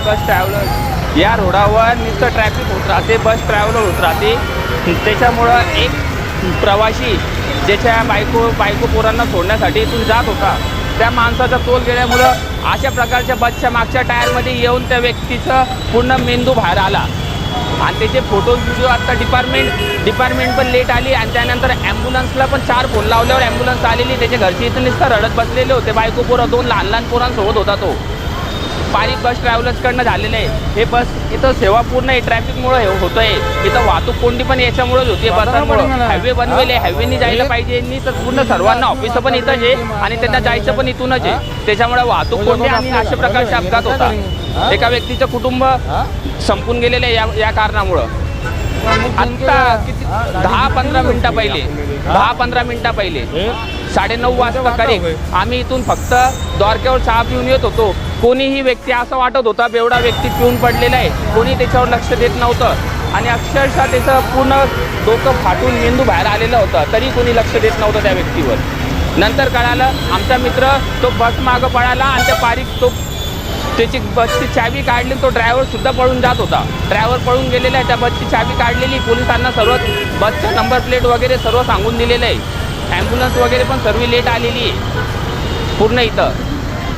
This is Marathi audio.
बस ट्रॅव्हलर या रोडावर नुसतं ट्रॅफिक होत राहते, बस ट्रॅव्हलर होत राहते. त्याच्यामुळं एक प्रवासी ज्याच्या बायको पोरांना सोडण्यासाठी इथून जात होता, त्या माणसाचा तोल गेल्यामुळं अशा प्रकारच्या बसच्या मागच्या टायरमध्ये येऊन त्या व्यक्तीचं पूर्ण मेंदू बाहेर आला. आणि त्याचे फोटोज व्हिडिओ आत्ता डिपार्टमेंट पण लेट आली. आणि त्यानंतर ॲम्ब्युलन्सला पण 4 फोन लावल्यावर ॲम्ब्युलन्स आलेली. त्याच्या घरचे इथं नुसतं रडत बसलेले होते. बायको पोरं 2 लहान पोरांसोबत होता तो. पारिक बस ट्रॅव्हलर्सकडनं झालेलं आहे हे. बस इथं सेवा पूर्ण आहे, ट्रॅफिकमुळं हे होतं आहे. इथं वाहतूक कोंडी पण याच्यामुळेच होती, बसांमुळं. हायवे बनवेले, हायवेनी जायला पाहिजे नी, तर पूर्ण सर्वांना ऑफिसं पण इथंच आहे आणि त्यांना जायचं पण इथूनच आहे. त्याच्यामुळे वाहतूक कोंडी आणि अशा प्रकारचे अपघात होता. एका व्यक्तीचं कुटुंब संपून गेलेलं आहे या कारणामुळं. आत्ता किती 10-15 मिनटं पहिले 9:30 वाजता करेक्ट आम्ही इथून फक्त द्वारकेवर चहा पिऊन येत होतो. कोणीही व्यक्ती असं वाटत होता बेवडा व्यक्ती पिऊन पडलेला आहे, कोणी त्याच्यावर लक्ष देत नव्हतं. आणि अक्षरशः त्याचं पूर्ण डोकं फाटून मेंदू बाहेर आलेलं होतं, तरी कोणी लक्ष देत नव्हतं त्या व्यक्तीवर. नंतर कळालं, आमचा मित्र तो बस मागं पळाला आणि त्या पारिक तो त्याची बसची चावी काढली. तो ड्रायव्हरसुद्धा पळून जात होता. ड्रायव्हर पळून गेलेला आहे. त्या बसची चावी काढलेली, पोलिसांना सर्व बसचा नंबर प्लेट वगैरे सर्व सांगून दिलेलं आहे. ॲम्ब्युलन्स वगैरे पण सर्व लेट आलेली आहे पूर्ण इथं.